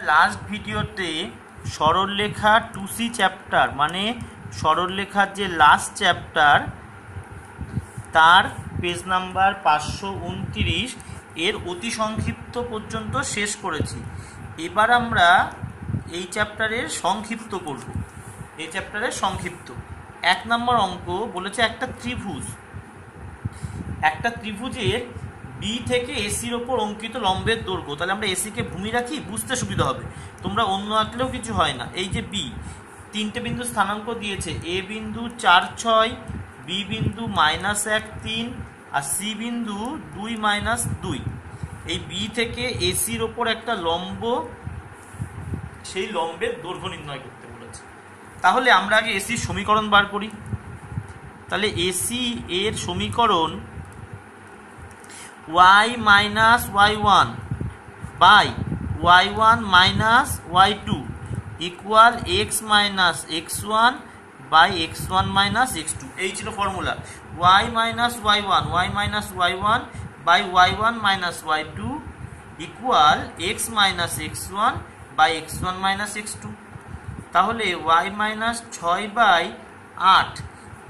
Last ভিডিওতে সরলরেখা 2C chapter মানে সরলরেখার যে লাস্ট চ্যাপ্টার তার পেজ নাম্বার 529 এর অতি সংক্ষিপ্ত পর্যন্ত শেষ করেছি। এবার আমরা এই চ্যাপ্টারের সংক্ষিপ্ত করব। এই চ্যাপ্টারের সংক্ষিপ্ত 1 নম্বর অঙ্ক বলেছে একটা ত্রিভুজের বি থেকে এসির ওপর অঙ্কিত লম্বের দৈর্ঘ্য। তাহলে আমরা এসিকে ভূমি রাখি, বুঝতে সুবিধা হবে, তোমরা অন্য আঁকলেও কিছু হয় না। এই যে বি, 3টে বিন্দু স্থানাঙ্ক দিয়েছে, এ বিন্দু 4, 6, বি বিন্দু -1, 3 আর সি বিন্দু 2, -2। এই বি থেকে এসির ওপর একটা লম্ব, সেই লম্বের দৈর্ঘ্য নির্ণয় করতে বলেছে। তাহলে আমরা আগে এসির সমীকরণ বার করি। তাহলে এসি এর সমীকরণ y minus y1 by y1 minus y2 equal x minus x1 by x1 minus x2। এই ছিল formula. y minus y1 by y1 minus y2 equal x minus x1 by x1 minus x2। তাহলে y minus 6 by 8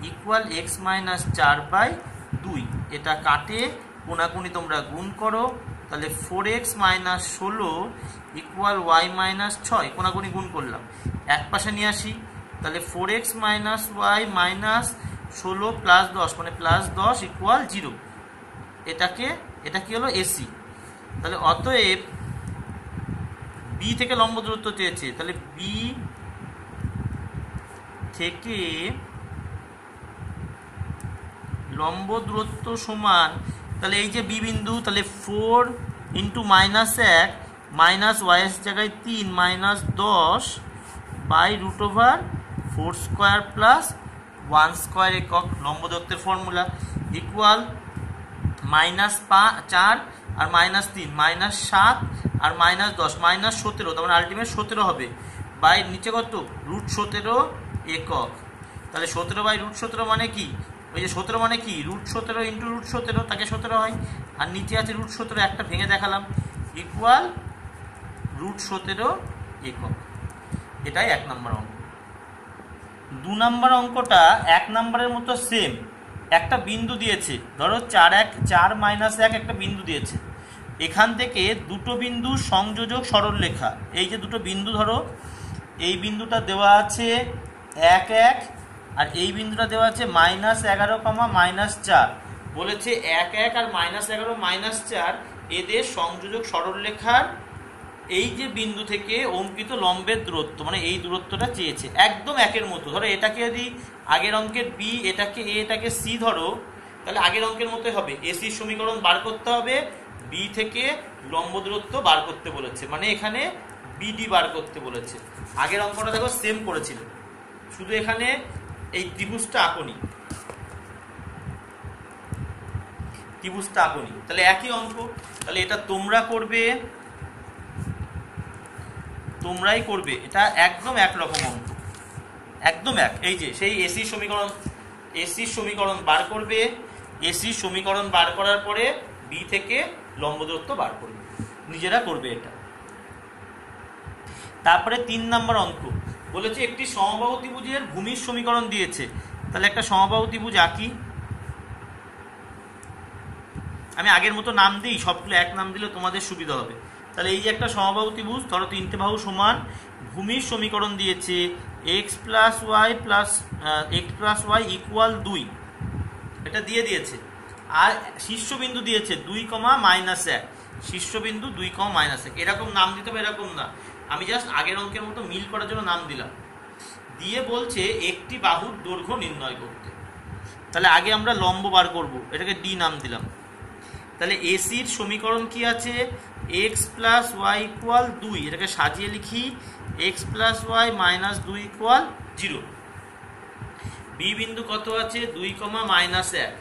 equal x minus 4 by 2। এটা কাটে কোনাকুনি তোমরা গুণ করো, তাহলে 4x minus 16 equal y minus 6। কোনাকুনি গুণ করলাম, এক পাশে নিয়ে আসি, তাহলে 4x minus y minus 16 plus 10 মানে +10 equal 0। এটা কি হলো এসি। তাহলে অতএব বি থেকে লম্ব দূরত্ব চেয়েছে, তাহলে বি থেকে লম্ব দূরত্ব সমান, তাহলে এই যে বি বিন্দু, তাহলে 4 × -1 মাইনাস y এর জায়গায় 3 -10 বাই √4² প্লাস 1² একক লম্ব দূরত্বের ফর্মুলা ইকুয়াল -4 আর -3 -7 আর -10 -17, তার মানে আলটিমেট 17 হবে, বাই নিচে কত √17 একক। তাহলে 17/√17 মানে কি, ওই যে 17 মানে কি √17 × √17, তাকে 17 হয়, আর নিচে আছে √17, একটা ভেঙে দেখালাম, ইকুয়াল √17 একক। এটাই 1 নম্বর অঙ্ক। 2 নম্বর অঙ্কটা 1 নম্বরের মতো সেম। একটা বিন্দু দিয়েছে, ধরো 4 -1 একটা বিন্দু দিয়েছে, এখান থেকে দুটো বিন্দু সংযোজক সরলরেখা, এই যে দুটো বিন্দু ধরো, এই বিন্দুটা দেওয়া আছে 1, 1 আর এই বিন্দুটা দেওয়া আছে -11, -4। বলেছে 1, 1 আর -11, -4 এদের সংযোজক সরলরেখার এই যে বিন্দু থেকে অঙ্কিত লম্বের দূরত্ব, মানে এই দূরত্বটা চেয়েছে, একদম একের মতো। ধরো এটাকে যদি আগের অঙ্কের বি, এটাকে এ, এটাকে সি ধরো, তাহলে আগের অঙ্কের মতোই হবে। এসির সমীকরণ বার করতে হবে, বি থেকে লম্ব দূরত্ব বার করতে বলেছে, মানে এখানে বিডি বার করতে বলেছে। আগের অঙ্কটা দেখো সেম করেছিল, শুধু এখানে এই ত্রিভুজটা আঁকনি, তাহলে একই অঙ্ক। তাহলে এটা তোমরাই করবে, এটা একদম একরকম অঙ্ক, একদম এক। এই যে সেই এসির সমীকরণ বার করবে, এসির সমীকরণ বার করার পরে বি থেকে লম্ব দূরত্ব বার করবে, নিজেরা করবে এটা। তারপরে 3 নম্বর অঙ্ক বলেছে একটি সমবাহু ত্রিভুজের ভূমির সমীকরণ দিয়েছে। তাহলে একটা সমবাহু ত্রিভুজ আঁকি, আমি আগের মতো নাম দিই, সবগুলো এক নাম দিলে তোমাদের সুবিধা হবে। তাহলে এই যে একটা সমবাহু ত্রিভুজ, ধরো 3টে বাহু সমান, ভূমির সমীকরণ দিয়েছে x + y ইকুয়াল 2, এটা দিয়েছে। আর শীর্ষবিন্দু দিয়েছে 2, -1, শীর্ষবিন্দু 2, -1। এরকম নাম দিতে হবে, এরকম না, আমি জাস্ট আগের অঙ্কের মতো মিল করার জন্য নাম দিলাম। দিয়ে বলছে একটি বাহুর দৈর্ঘ্য নির্ণয় করতে। তাহলে আগে আমরা লম্ব বার করব, এটাকে ডি নাম দিলাম। তাহলে এসির সমীকরণ কি আছে, x + y ইকুয়াল 2, এটাকে সাজিয়ে লিখি x + y - 2 ইকুয়াল 0। বি বিন্দু কত আছে 2, -1।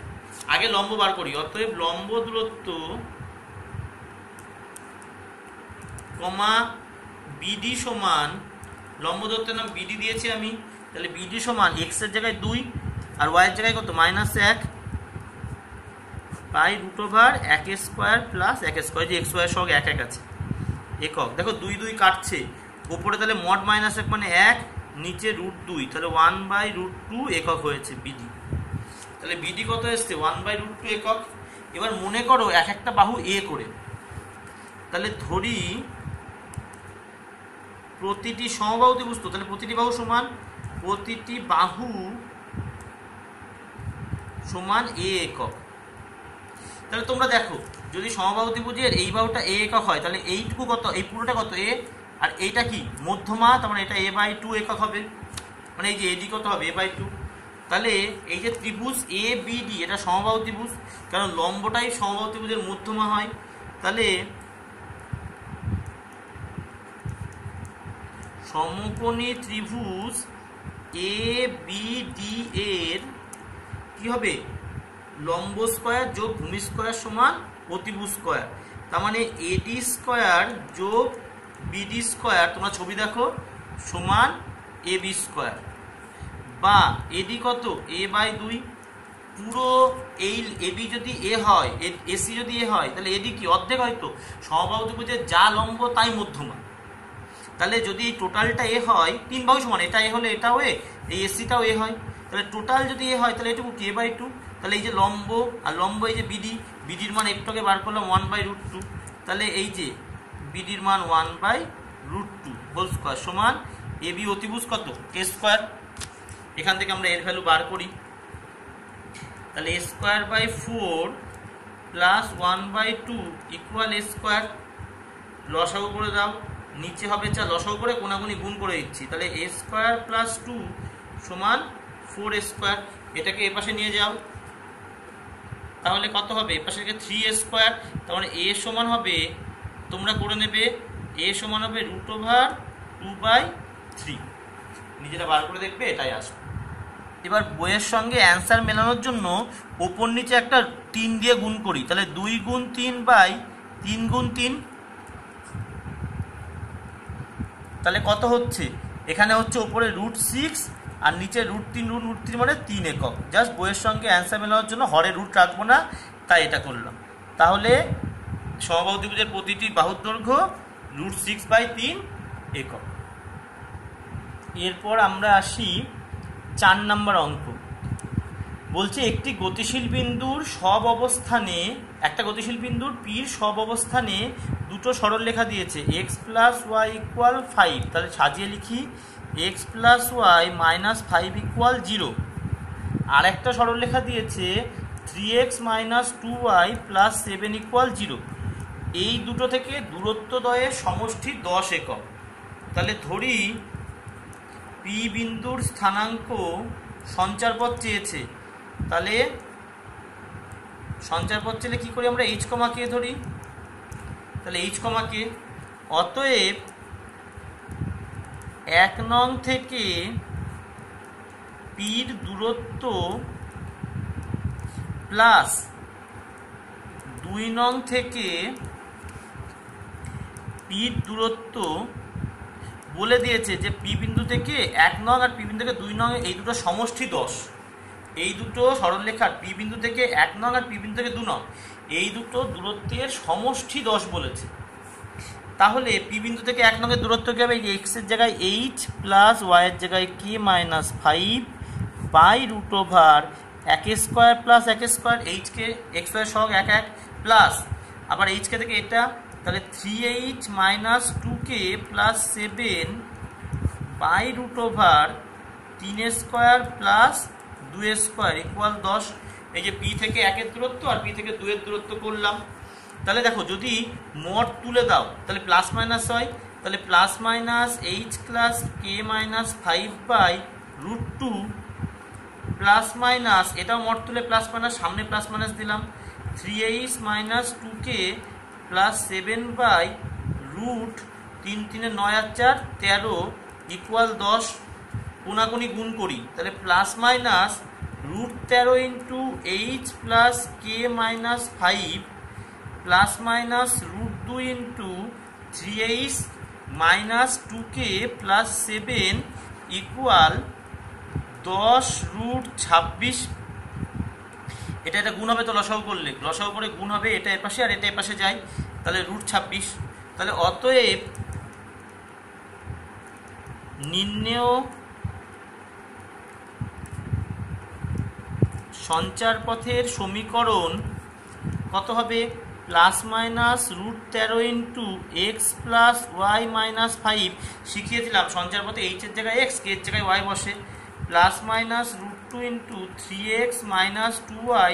আগে লম্ব বার করি, অতএব লম্ব দূরত্ব বিডি সমান, লম্ব দূরত্বের নাম বিডি দিয়েছি আমি, তাহলে বিডি সমান x এর জায়গায় 2 আর y এর জায়গায় কত -1 বাই √1² প্লাস 1² যে x y এর সঙ্গে 1 1 আছে, একক। দেখো 2 2 কাটছে, উপরে তাহলে মড মাইনাস 1 মানে 1, নিচে √2, তাহলে 1/√2 একক হয়েছে বিডি। তাহলে বিডি কত এসছে? 1/√2 একক। এবার মনে করো এক একটা বাহু এ করে, তাহলে ধরি প্রতিটি সমবাহু ত্রিভুজ, তো তাহলে প্রতিটি বাহু সমান, প্রতিটি বাহু সমান এ একক। তাহলে তোমরা দেখো যদি সমবাহু ত্রিভুজের এই বাহুটা এ একক হয়, তাহলে এইটুকু কত, এই পুরোটা কত এ, আর এইটা কি মধ্যমা, তার মানে এটা a/2 একক হবে, মানে এই যে এডি কত হবে a/2। তাহলে এই যে ত্রিভুজ এ বি ডি এটা সমবাহু ত্রিভুজ, কারণ লম্বটাই সমবাহু ত্রিভুজের মধ্যমা হয়। তাহলে সমকোণী ত্রিভুজ এ বি ডি এর কি হবে? লম্ব স্কয়ার যোগ ভূমি স্কয়ার সমান অতিভুজ স্কয়ার। তার মানে এডি স্কয়ার যোগ বিডি স্কয়ার, তোমরা ছবি দেখো, সমান এবি স্কয়ার, বা এডি কত a/2। পুরো এই এবি যদি এ হয়, এসি যদি এ হয়, তাহলে এডি কি অর্ধেক, হয়তো সমবাহু ত্রিভুজের যা লম্ব তাই মধ্যমা। তাহলে যদি টোটালটা এ হয়, 3 বাহু সমান, এটা এ হলে এটাও এ, এই এসিটাও এ হয়, তাহলে টোটাল যদি এ হয় তাহলে এটুকু k/2। তাহলে এই যে লম্ব আর লম্ব, এই যে বিডি, বিডির মান একটুকে বার করলাম 1/√2, তাহলে এই যে বিডির মান 1/√2 হোল স্কয়ার সমান এবি অতিভুজ কত k²। এখান থেকে আমরা এর ভ্যালু বার করি, তাহলে a²/4 প্লাস 1/2 ইকুয়াল a²। লসাগু করে দাও, নিচে হবে 4, লসাগু করে কোনাগুনি গুণ করে দিচ্ছি, তাহলে a² + 2 সমান 4a²। এটাকে এ পাশে নিয়ে যাও, তাহলে কত হবে? এ পাশে 3a², তাহলে a সমান হবে, তোমরা করে নেবে, a সমান হবে √2/3। নিজেরা বার করে দেখবে, এটাই আসবে। এবার বইয়ের সঙ্গে অ্যান্সার মেলানোর জন্য ওপর নিচে একটা 3 দিয়ে গুণ করি, তাহলে 2 × 3/3 × 3, তাহলে কত হচ্ছে? এখানে হচ্ছে ওপরে √6 আর নিচে √3 মানে 3 একক। জাস্ট বইয়ের সঙ্গে অ্যান্সার মেলানোর জন্য হরে রুট রাখবো না, তাই এটা করলাম। তাহলে সমবাহু ত্রিভুজের প্রতিটি বাহুর দৈর্ঘ্য √6/3 একক। এরপর আমরা আসি 4 নম্বর অঙ্ক। বলছে একটি গতিশীল বিন্দুর সব অবস্থানে, একটা গতিশীল বিন্দুর পির সব অবস্থানে দুটো সরলরেখা দিয়েছে, x + y = 5। তাহলে সাজিয়ে লিখি, x + y - 5 = 0। আর একটা সরলরেখা দিয়েছে 3x - 2y + 7 = 0। এই দুটো থেকে দূরত্বদ্বয়ের সমষ্টি 10 একক। তাহলে ধরি পি বিন্দুর স্থানাঙ্ক সঞ্চারপথ চেয়েছে, তাহলে সঞ্চারপথ চেলে কি করি আমরা? h, k ধরি, তাহলে h, k। অতএব 1 নং থেকে পির দূরত্ব প্লাস 2 নং থেকে পির দূরত্ব বলে দিয়েছে যে পি বিন্দু থেকে 1 নং আর পি বিন্দু থেকে 2 নং এই দুটো সমষ্টি 10। এই দুটো সরলরেখার পি বিন্দু থেকে 1 নং আর পি বিন্দু থেকে 2 নং এই দুটো দূরত্বের সমষ্টি 10 বলেছে। তাহলে পি বিন্দু থেকে 1 নং এর দূরত্ব কি হবে? x এর জায়গায় h প্লাস y এর জায়গায় k - 5 বাই √1² প্লাস 1² h কে x y সহগ 1 1 প্লাস আবার h কে থেকে এটা, তাহলে 3h - 2k plus 7 by √3² plus 2² equal 10। এই যে পি থেকে 1 এর দূরত্ব আর পি থেকে 2 এর দূরত্ব করলাম। তাহলে দেখো যদি মড তুলে দাও তাহলে প্লাস মাইনাস হয়, তাহলে plus minus h plus k - 5 by √2 plus minus, এটাও মড তুলে প্লাস মাইনাস, সামনে প্লাস মাইনাস দিলাম, 3h - 2k plus 7 by √3 3 9 R 4 13 equal 10। কোনাকুনি গুণ করি, তাহলে plus minus √13 into h plus k - 5 plus minus √2 into 3h - 2k plus 7 equal 10 √26। এটা গুণ হবে, তো লসাগু করলে লসাগু করে গুণ হবে, এটা এপাশে আর এটা এপাশে যায়, তাহলে √26। তাহলে অতএব নির্ণেয় সঞ্চার পথের সমীকরণ কত হবে? Plus minus √13 into x plus y minus 5। শিখিয়েছিলাম সঞ্চার পথে এইচ এর জায়গায় এক্স, কে এর জায়গায় ওয়াই বসে। Plus minus √2 into 3x minus 2y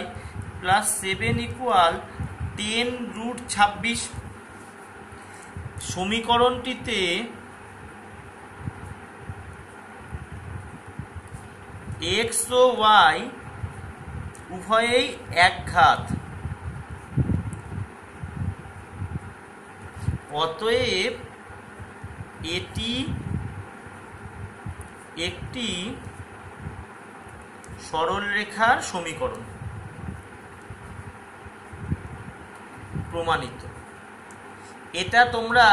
plus 7 equal 10√26। সমীকরণটিতে এক্স ও ওয়াই উভয়েই একঘাত, অতএব এটি একটি সরলরেখার সমীকরণ। প্রমাণিত। এটা তোমরা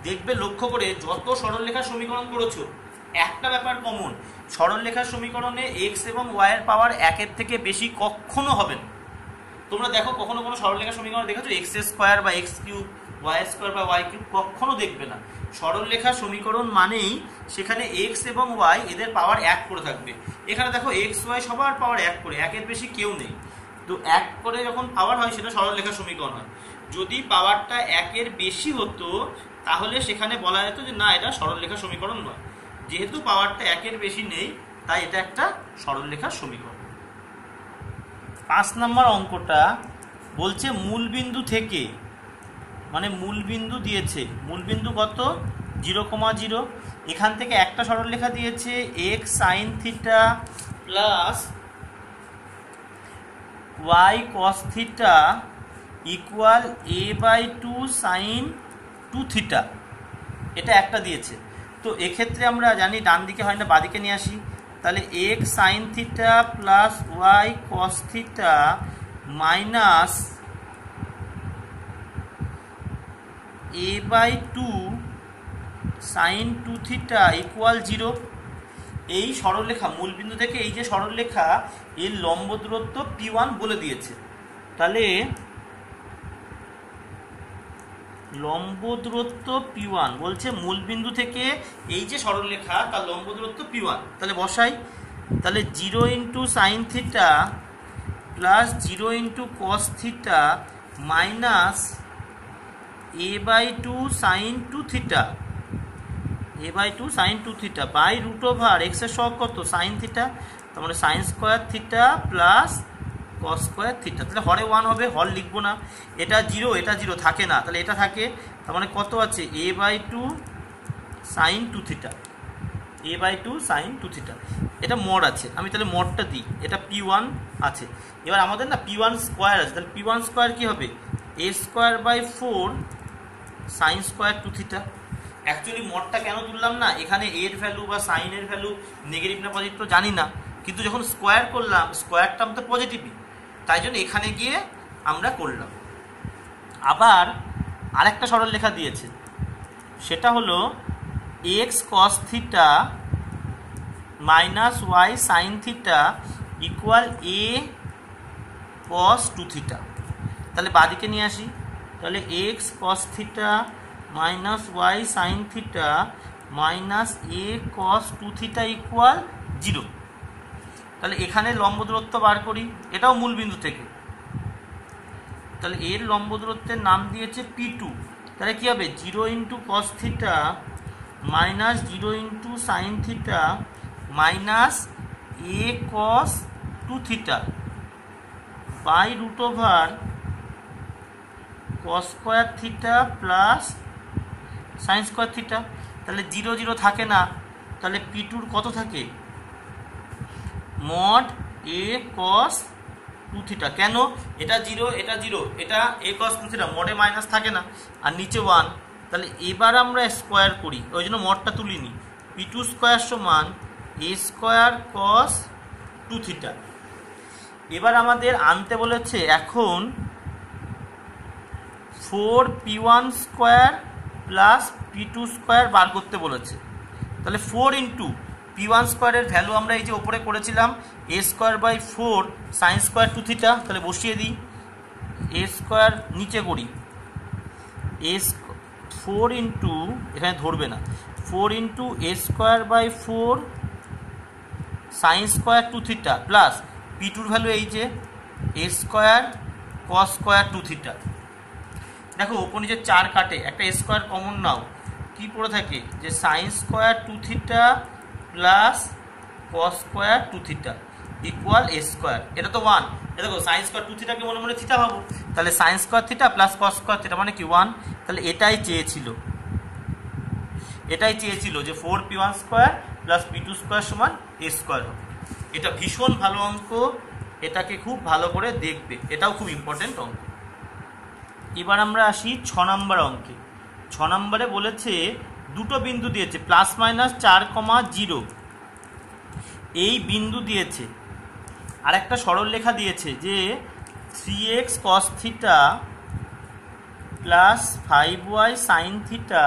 দেখবে লক্ষ্য করে, যত সরলরেখার সমীকরণ করেছো একটা ব্যাপার কমন, সরলরেখার সমীকরণে এক্স এবং ওয়াই এর পাওয়ার একের থেকে বেশি কখনো হবে না। তোমরা দেখো কখনো কোনো সরলরেখার সমীকরণ দেখেছো এক্স স্কোয়ার বা এক্স কিউব, ওয়াই স্কোয়ার বা ওয়াই কিউব? কখনো দেখবে না। সরলরেখার সমীকরণ মানেই সেখানে এক্স এবং ওয়াই এদের পাওয়ার এক করে থাকবে। এখানে দেখো এক্স ওয়াই সবার পাওয়ার এক করে, একের বেশি কেউ নেই। তো এক করে যখন পাওয়ার হয় সেটা সরলরেখার সমীকরণ হয়। যদি পাওয়ারটা একের বেশি হতো তাহলে সেখানে বলা যেত যে না, এটা সরলরেখার সমীকরণ নয়। যেহেতু পাওয়ারটা একের বেশি নেই তাই এটা একটা সরলরেখার সমীকরণ। 5 নম্বর অঙ্কটা বলছে মূলবিন্দু থেকে, মানে মূলবিন্দু দিয়েছে, মূলবিন্দু কত? 0,0। এখান থেকে একটা সরলরেখা দিয়েছে x sine theta plus y cos theta equal a/2 sine 2 theta. এটা একটা দিয়েছে। তো এক্ষেত্রে আমরা জানি ডান দিকে হয় না, বাঁদিকে নিয়ে আসি। তাহলে x sine theta plus y cos theta minus a/2 sine 2 theta equal 0। এই সরলরেখা মূলবিন্দু থেকে এই যে সরলরেখা এর লম্ব দূরত্ব p1 বলে দিয়েছে। তাহলে লম্ব দূরত্ব p1 বলছে মূলবিন্দু থেকে এই যে সরলরেখা তার লম্ব দূরত্ব p1। তাহলে বসাই। তাহলে 0 into sine theta plus 0 into cos theta minus a/2 sine 2 theta, a/2 sine 2 theta by √over x এর সহগ কত? Sine theta. তার মানে sine square theta plus cos square theta. তাহলে হরে 1 হবে, হর লিখবো না। এটা 0, এটা 0 থাকে না, তাহলে এটা থাকে। তার মানে কত আছে? a/2 sine 2 theta, a/2 sine 2 theta. এটা মড আছে, আমি তাহলে মডটা দিই। এটা p1 আছে। এবার আমাদের না p1 স্কোয়ার আছে, তাহলে p1 স্কোয়ার কি হবে? a²/4 sine square 2 theta. Actually মডটা কেন তুললাম না, এখানে এর ভ্যালু বা সাইনের ভ্যালু নেগেটিভ না পজিটিভ তো জানি না, কিন্তু যখন স্কোয়ার করলাম স্কোয়ার টার্ম তো পজিটিভই, তাই জন্য এখানে গিয়ে আমরা করলাম। আবার আরেকটা সরলরেখা দিয়েছে, সেটা হলো x cos theta minus y sine theta equal a cos 2 theta. তাহলে বাদিকে নিয়ে আসি। তাহলে x cos theta minus y sine theta minus a cos 2 theta equal 0। তাহলে এখানে লম্ব দূরত্ব বার করি, এটাও মূলবিন্দু থেকে। তাহলে এর লম্ব দূরত্বের নাম দিয়েছে p2। তাহলে কী হবে? 0 into cos theta minus 0 into sine theta minus a cos 2 theta by √over cos square theta plus sine square theta. তাহলে 0 0 থাকে না, তাহলে p2 কত থাকে? Mod a cos 2 theta. কেন? এটা 0, এটা 0, এটা a cos 2 থিটা, মডে মাইনাস থাকে না, আর নিচে 1। তাহলে এবার আমরা স্কোয়ার করি, ওই জন্য মডটা তুলিনি। p2 স্কোয়ার সমান a স্কোয়ার cos 2 থিটা। এবার আমাদের আনতে বলেছে এখন 4p1 square plus p2 square বার করতে বলেছে। তাহলে 4 ইন্টু p1 স্কোয়ারের ভ্যালু আমরা এই যে ওপরে করেছিলাম a²/4 সাইন স্কোয়ার 2 থিটা। তাহলে বসিয়ে দিই, a স্কোয়ার নিচে করি, 4 ইন্টু, এখানে ধরবে না, 4 into a square by 4 sine square 2 theta plus p টুর ভ্যালু এই যে a square cos square 2 theta. দেখো ওপর নিচে 4 কাটে, একটা এ স্কোয়ার কমন নাও, কি পড়ে থাকে যে sine square 2 theta plus cos square 2 theta equal a square. এটা তো 1। এটা দেখো সাইন স্কোয়ার 2 থিটাকে মনে মনে থিটা ভাবো, তাহলে sign square theta plus cos square theta মানে কি 1। তাহলে এটাই চেয়েছিল যে 4p1 square plus p2 square সমান এ স্কোয়ার হবে। এটা ভীষণ ভালো অঙ্ক, এটাকে খুব ভালো করে দেখবে, এটাও খুব ইম্পর্টেন্ট অঙ্ক। এবার আমরা আসি 6 নম্বর অঙ্কে। 6 নম্বরে বলেছে দুটো বিন্দু দিয়েছে প্লাস মাইনাস 4,0, এই বিন্দু দিয়েছে, আর একটা সরলরেখা দিয়েছে যে 3x cos theta plus 5y sign theta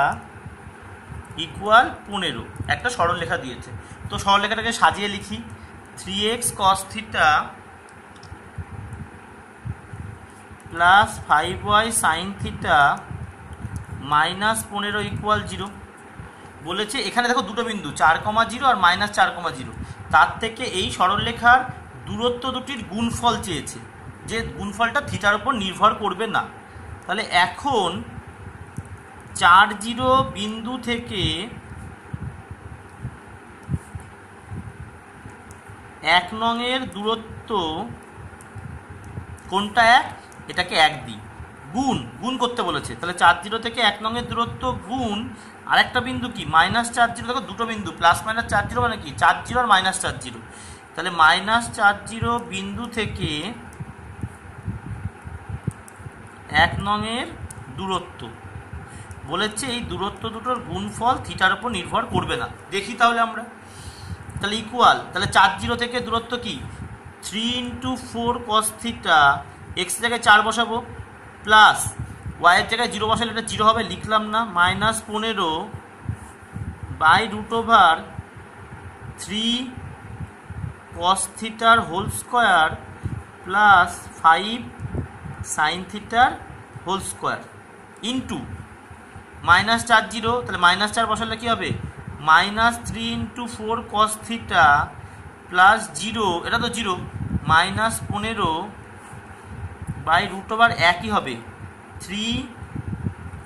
equal 15, একটা সরলরেখা দিয়েছে। তো সরলরেখাটাকে সাজিয়ে লিখি, 3x cos theta plus 5y sign theta minus 15 equal 0। বলেছে এখানে দেখো দুটো বিন্দু 4,0 আর মাইনাস 4,0, তার থেকে এই সরলরেখার দূরত্ব দুটির গুণফল চেয়েছে, যে গুণফলটা থিটার উপর নির্ভর করবে না। তাহলে এখন 4,0 বিন্দু থেকে 1 নংয়ের দূরত্ব কোনটা 1, এটাকে 1 দিই, গুণ করতে বলেছে। তাহলে 4,0 থেকে 1 নংয়ের দূরত্ব গুণ আরেকটা বিন্দু কি মাইনাস 4,0, দেখো দুটো বিন্দু প্লাস মাইনাস 4,0 মানে কি 4,0 আর মাইনাস 4,0, তাহলে মাইনাস 4,0 বিন্দু থেকে 1 নংয়ের দূরত্ব বলেছে, এই দূরত্ব দুটোর গুণফল থিটার উপর নির্ভর করবে না। দেখি তাহলে আমরা, তাহলে ইকুয়াল, তাহলে 4,0 থেকে দূরত্ব কি 3 ইন্টু 4 cos থিটা, এক্স জায়গায় 4 বসাবো, প্লাস ওয়াইয়ের জায়গায় 0 বসালে এটা 0 হবে, লিখলাম না, মাইনাস 15 বাই √3 cos থিটার হোল স্কোয়ার প্লাস 5 সাইন থিটার হোল স্কোয়ার ইন্টু মাইনাস 4,0, তাহলে মাইনাস 4 বসালে কী হবে, minus 3 into 4 cos theta plus 0, এটা তো 0, মাইনাস 15 বাই √, একই হবে 3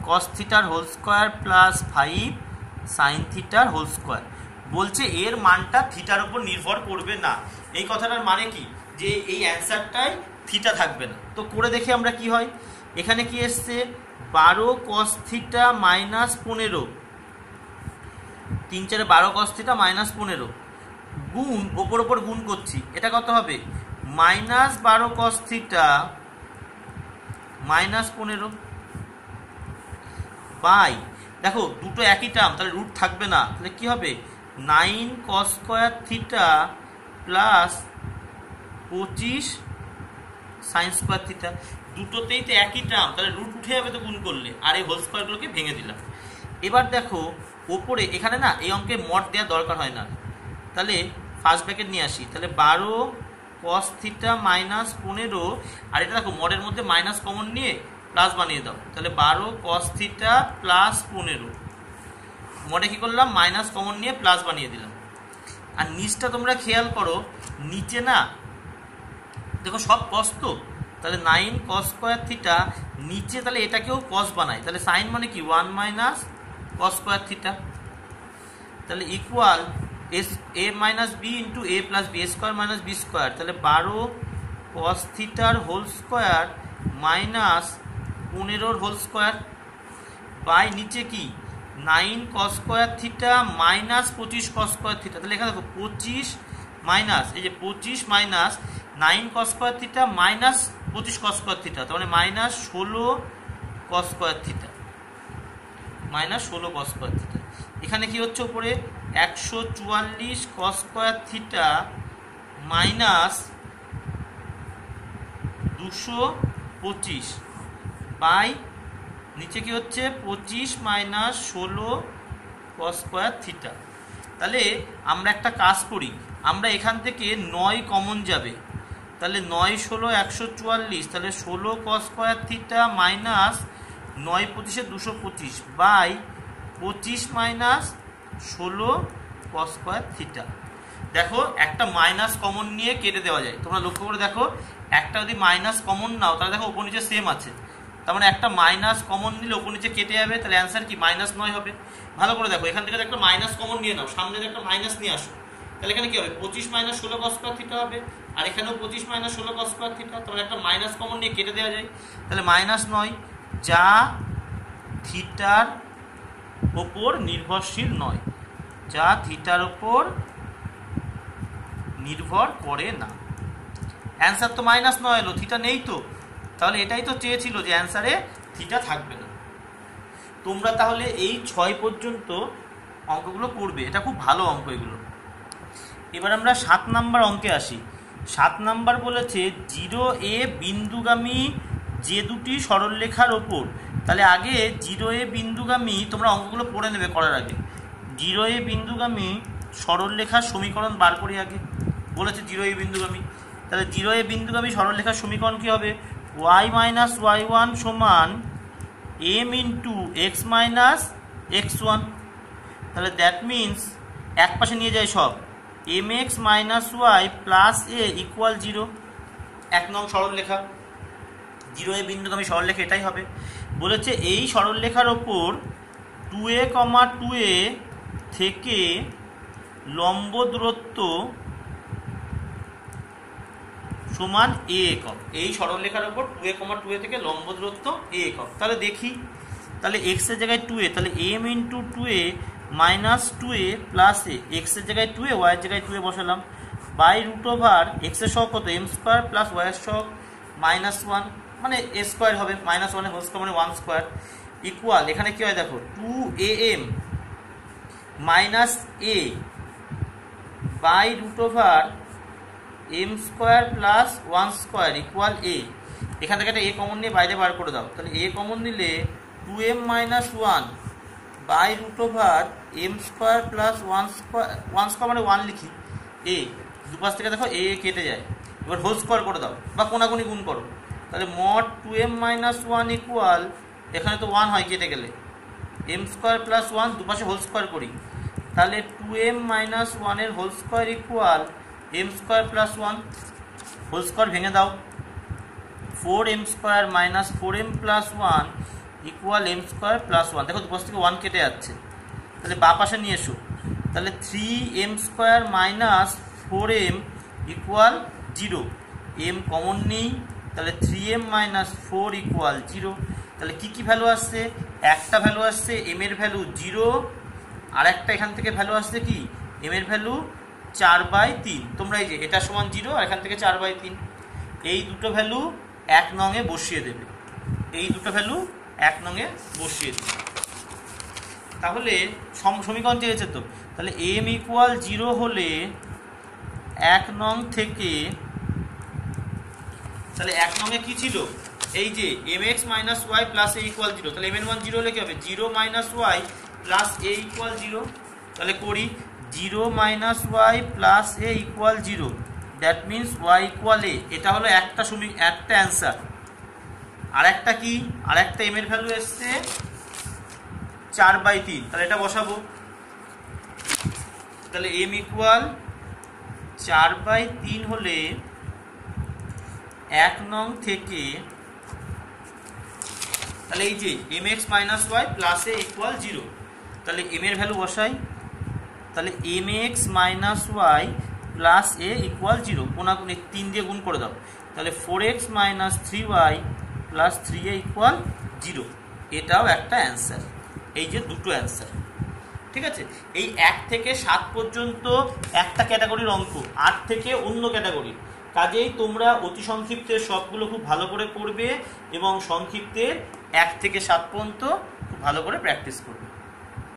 cos থিটার হোল স্কোয়ার প্লাস 5 সাইন থিটার হোল স্কোয়ার। বলছে এর মানটা থিটার উপর নির্ভর করবে না। এই কথাটার মানে কি, যে এই অ্যান্সারটাই থিটা থাকবে না। তো করে দেখি আমরা কি হয়। এখানে কি এসছে 12 cos theta minus 15, 3 4 12 cos theta minus 15 গুণ ওপর গুণ করছি, এটা কত হবে minus 12 cos theta minus 15 by, দেখো দুটো একই টার্ম, তাহলে রুট থাকবে না, তাহলে কি হবে 9 cos square theta plus 25 sign square theta, দুটোতেই তো একই টার্ম, তাহলে রুট উঠে যাবে তো গুণ করলে, আর এই হোল স্কোয়ারগুলোকে ভেঙে দিলাম। এবার দেখো ওপরে এখানে না এই অঙ্কে মড দেওয়ার দরকার হয় না, তাহলে ফার্স্ট ব্র্যাকেট নিয়ে আসি, তাহলে 12 cos থিটা মাইনাস 15, আর এটা দেখো মডের মধ্যে মাইনাস কমন নিয়ে প্লাস বানিয়ে দাও, তাহলে 12 cos থিটা প্লাস 15, মডে কী করলাম মাইনাস কমন নিয়ে প্লাস বানিয়ে দিলাম। আর নিচটা তোমরা খেয়াল করো, নিচে না দেখো সব কস, তো তাহলে 9 cos স্কোয়ার থিটা, নিচে তাহলে এটাকেও কস বানাই, তাহলে সাইন মানে কি 1 মাইনাস cos স্কোয়ার থিটা, তাহলে equal a minus b into a plus b square minus b square, তাহলে 12 cos থিটার whole square minus 15 whole square by নিচে কি 9 cos square theta minus 25 cos square theta, তাহলে এখানে দেখো 25 মাইনাস, এই যে 25 minus 9 cos square theta minus 25 cos square theta, তার মানে minus 16 cos square theta, minus 16 cos square theta. এখানে কি হচ্ছে উপরে 144 cos square theta minus 225 by নিচে কি হচ্ছে 25 মাইনাস 16 cos স্কোয়ার থিটা। তাহলে আমরা একটা কাজ করি, আমরা এখান থেকে 9 কমন যাবে, তাহলে 9 16 144, তাহলে 16 cos স্কোয়ার থিটা মাইনাস 9 পঁচিশে 225 by 25 minus 16 cos square theta. দেখো একটা মাইনাস কমন নিয়ে কেটে দেওয়া যায়, তোমরা লক্ষ্য করে দেখো একটা যদি মাইনাস কমন নাও তাহলে দেখো উপর নিচে সেম আছে, তার মানে একটা মাইনাস কমন নিলে উপর নিচে কেটে যাবে, তাহলে অ্যান্সার কি -9 হবে। ভালো করে দেখো এখান থেকে একটা মাইনাস কমন নিয়ে নাও, সামনে একটা মাইনাস নিয়ে আসো, তাহলে এখানে কি হবে 25 মাইনাস 16 কস স্কোয়ার থিটা হবে, আর এখানেও 25 মাইনাস 16 কস স্কোয়ার থিটা, তাহলে একটা মাইনাস কমন নিয়ে কেটে দেওয়া যায়, তাহলে -9 যা থিটার ওপর নির্ভরশীল নয়, যা থিটার ওপর নির্ভর করে না। অ্যান্সার তো -9 এলো, থিটা নেই তো, তাহলে এটাই তো চেয়েছিল যে অ্যান্সারে থিটা থাকবে না। তোমরা তাহলে এই 6 পর্যন্ত অঙ্কগুলো করবে, এটা খুব ভালো অঙ্ক এগুলো। এবার আমরা 7 নাম্বার অঙ্কে আসি। 7 নাম্বার বলেছে 0A বিন্দুগামী যে দুটি সরলরেখার ওপর, তাহলে আগে 0A বিন্দুগামী তোমরা অঙ্কগুলো পড়ে নেবে করার আগে। 0A বিন্দুগামী সরলরেখার সমীকরণ বার করি আগে, বলেছে 0A বিন্দুগামী, তাহলে 0A বিন্দুগামী সরলরেখার সমীকরণ কী হবে, y মাইনাস y1 সমান m into x minus x1, তাহলে দ্যাট মিন্স এক পাশে নিয়ে যায় সব, mx minus y plus a equal 0, 1 নং সরলরেখা 0A বিন্দুগামী সরলরেখা এটাই হবে। বলেছে এই সরলরেখার ওপর 2a, 2a থেকে লম্ব দূরত্ব সমান a একক, এই সরলরেখার ওপর 2a, 2a থেকে লম্ব দূরত্ব a একক। তাহলে দেখি, তাহলে x এর জায়গায় 2a, তাহলে m into 2a minus 2a plus a, x এর জায়গায় 2a, y এর জায়গায় 2a বসালাম, বাই রুট ওভার x এর সহগ কত m স্কোয়ার প্লাস y এর সহগ -1 মানে a স্কোয়ার হবে, -1 এর হোল স্কোয়ার মানে 1 স্কোয়ার ইকুয়াল, এখানে কি হয় দেখো 2am minus a by root over m square plus 1 square equal a। এখান থেকে একটা a কমন নিয়ে বাইরে বার করে দাও, তাহলে a কমন নিলে 2m minus 1 by root over m square plus 1 square মানে 1 লিখি, a দুপাশ থেকে দেখো a কেটে যায়, এবার হোল স্কোয়ার করে দাও বা কোনাকুনি গুণ করো, তাহলে মড 2m মাইনাস 1 ইকুয়াল, এখানে তো 1 হয় কেটে গেলে, m স্কোয়ার প্লাস 1 দুপাশে হোল স্কোয়ার করি, তাহলে 2m মাইনাস 1 এর whole square equal m square plus 1, whole square ভেঙে দাও, 4m square minus 4m plus 1 equal m square plus 1, দেখো দুপাশ থেকে 1 কেটে যাচ্ছে, তাহলে বা পাশে নিয়ে এসো, তাহলে 3m square minus 4m equal 0, m common নেই, তাহলে 3m মাইনাস 4 ইকুয়াল 0, তাহলে কী কী ভ্যালু আসছে, একটা ভ্যালু আসছে m এর ভ্যালু 0, আর একটা এখান থেকে ভ্যালু আসছে কি m এর ভ্যালু 4/3, তোমরা এই যে এটা সমান 0 আর এখান থেকে 4/3, এই দুটো ভ্যালু 1 নংয়ে বসিয়ে দেবে, এই দুটো ভ্যালু 1 নংয়ে বসিয়ে দেবে। তাহলে সমীকরণ চেয়েছে তো, তাহলে m ইকুয়াল 0 হলে 1 নং থেকে, তাহলে 1 নংয়ে কি ছিল, এই যে mx minus y plus a equal 0, তাহলে mn 1 0 হলে কি হবে 0 minus y plus a equal 0, তাহলে করি 0 minus y plus a equal 0, that means y equal a, এটা হলো একটা অ্যান্সার। আর একটা কি, আর একটা m এর ভ্যালু এসছে 4/3, তাহলে এটা বসাবো, তাহলে m ইকুয়াল 4/3 হলে 1 নং থেকে, তাহলে এই যে mx minus y plus a equal 0, তাহলে m এর ভ্যালু বসাই, তাহলে mx minus y plus a equal 0, কোনাকুনি 3 দিয়ে গুণ করে দাও, তাহলে 4x minus 3y plus 3a equal 0, এটাও একটা অ্যান্সার। এই যে দুটো অ্যান্সার, ঠিক আছে। এই 1 থেকে 7 পর্যন্ত একটা ক্যাটাগরির অঙ্ক, 8 থেকে অন্য ক্যাটাগরি, কাজেই তোমরা অতি সংক্ষিপ্তের সবগুলো খুব ভালো করে করবে এবং সংক্ষিপ্তের 1 থেকে 7 পর্যন্ত খুব ভালো করে প্র্যাকটিস করবে।